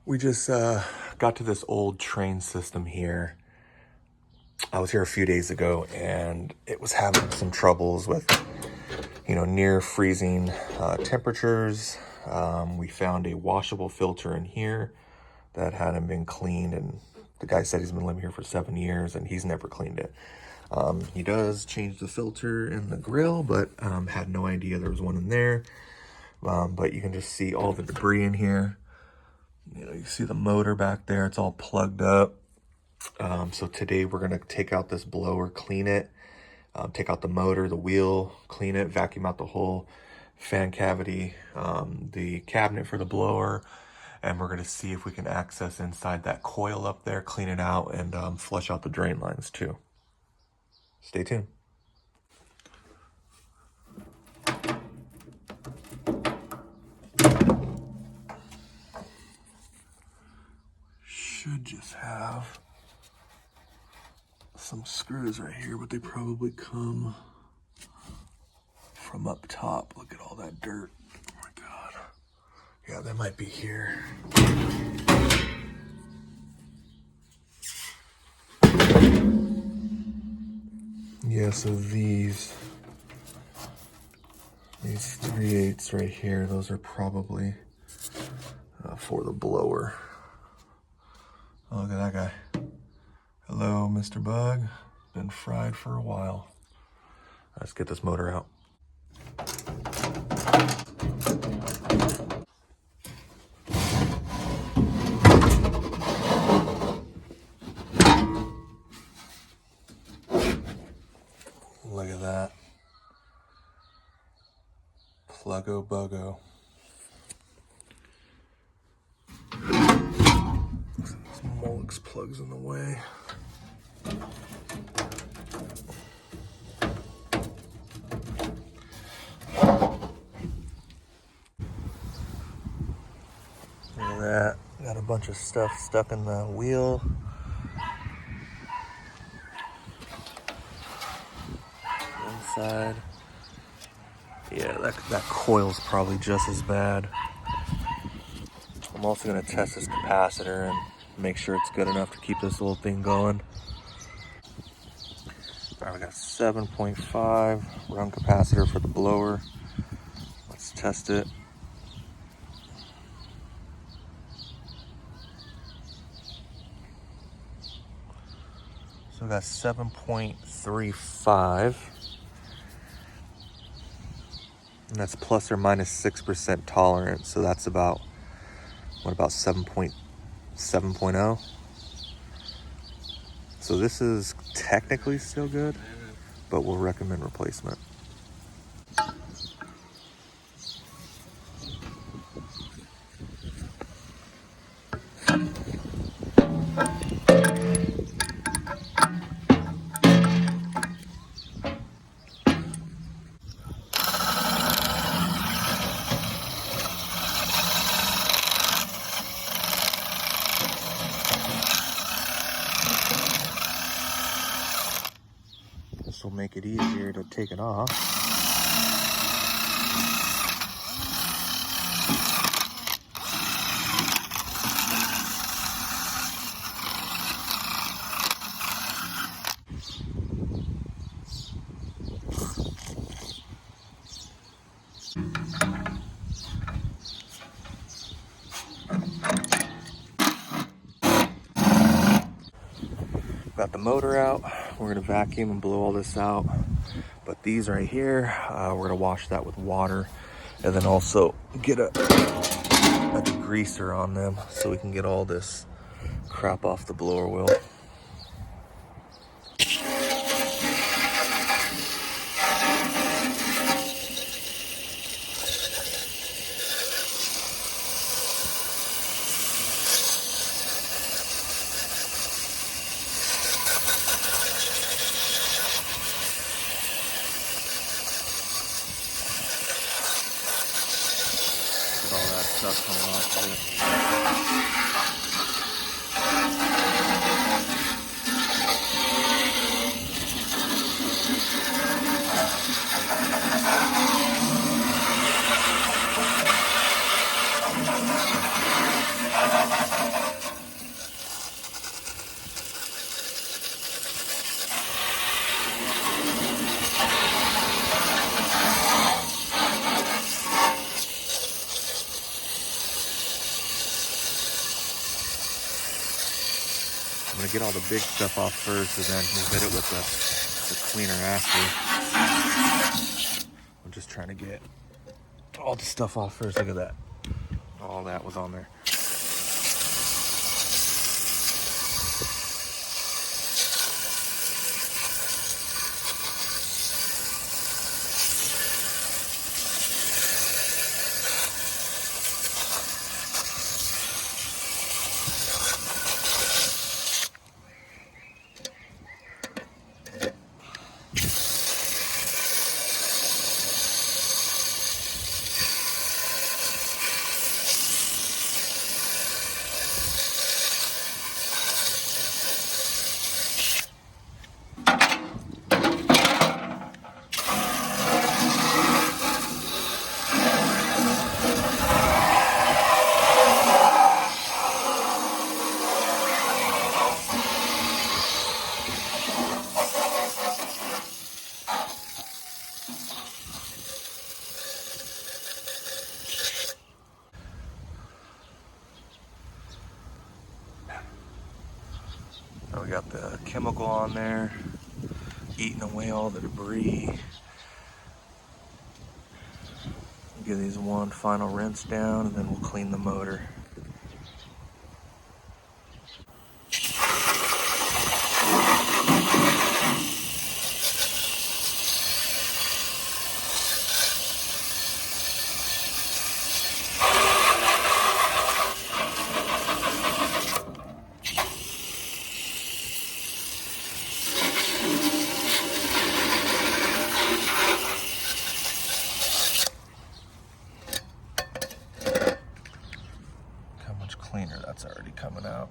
We just got to this old Trane system here. I was here a few days ago and it was having some troubles with, near freezing temperatures. We found a washable filter in here that hadn't been cleaned, and the guy said he's been living here for 7 years and he's never cleaned it. He does change the filter in the grill, but had no idea there was one in there. But you can just see all the debris in here. You see the motor back there, it's all plugged up. So today we're gonna take out this blower, clean it, take out the motor, the wheel, clean it, vacuum out the whole fan cavity, the cabinet for the blower, and we're gonna see if we can access inside that coil up there, clean it out, and flush out the drain lines too. Stay tuned. Should just have some screws right here, but they probably come from up top. Look at all that dirt. Oh my God. Yeah, they might be here. Yeah, so these 3/8 right here, those are probably for the blower. Oh, look at that guy. Hello, Mr. Bug. Been fried for a while. Let's get this motor out. Look at that. Pluggo buggo. This Molex plugs in the way. Look at that. Got a bunch of stuff stuck in the wheel. Inside. Yeah, that coil's probably just as bad. I'm also going to test this capacitor and make sure it's good enough to keep this little thing going. All right, we got 7.5 run capacitor for the blower. Let's test it. So we got 7.35. And that's plus or minus 6% tolerance. So that's about, what about 7.0? So this is technically still good, but we'll recommend replacement. This will make it easier to take it off. Got the motor out. We're gonna vacuum and blow all this out. But these right here, we're gonna wash that with water, and then also get a degreaser on them so we can get all this crap off the blower wheel. All that stuff coming off of it. I'm gonna get all the big stuff off first, and then we'll hit it with the cleaner after. I'm just trying to get all the stuff off first. Look at that. All that was on there. We got the chemical on there, eating away all the debris. Give these one final rinse down, and then we'll clean the motor. Cleaner that's already coming out.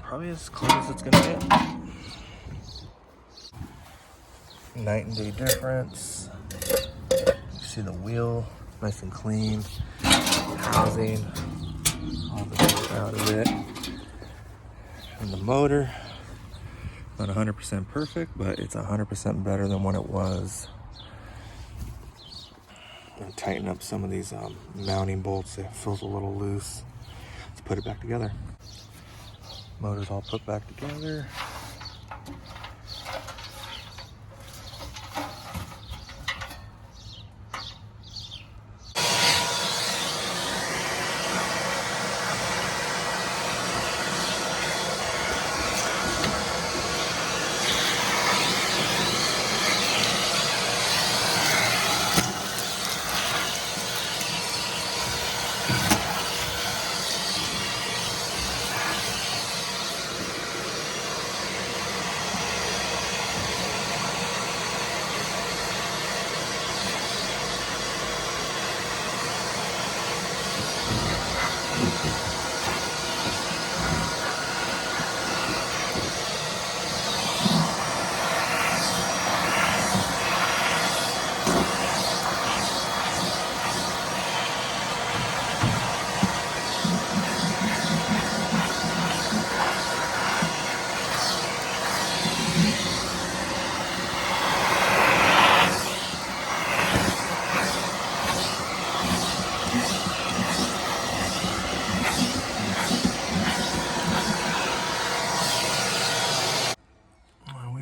Probably as close as it's gonna get. Night and day difference. You see the wheel, nice and clean. Housing, all the dirt out of it. And the motor, not 100% perfect, but it's 100% better than what it was. I'm gonna tighten up some of these mounting bolts. It feels a little loose. Let's put it back together. Motor's all put back together.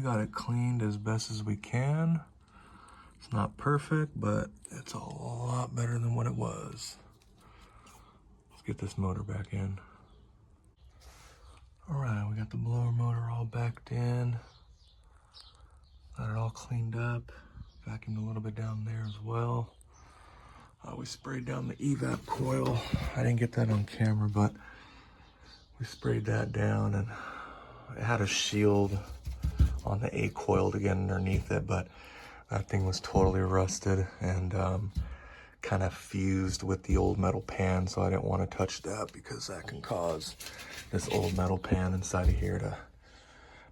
Got it cleaned as best as we can. It's not perfect, but it's a lot better than what it was. Let's get this motor back in. All right, we got the blower motor all backed in. Got it all cleaned up. Vacuumed a little bit down there as well. We sprayed down the evap coil. I didn't get that on camera, but we sprayed that down, and it had a shield on the A coil to get underneath it, but that thing was totally rusted and kind of fused with the old metal pan, so I didn't want to touch that because that can cause this old metal pan inside of here to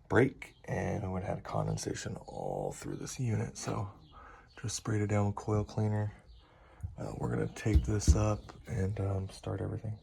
break, and it would have condensation all through this unit. So just sprayed it down with coil cleaner. We're gonna tape this up and start everything.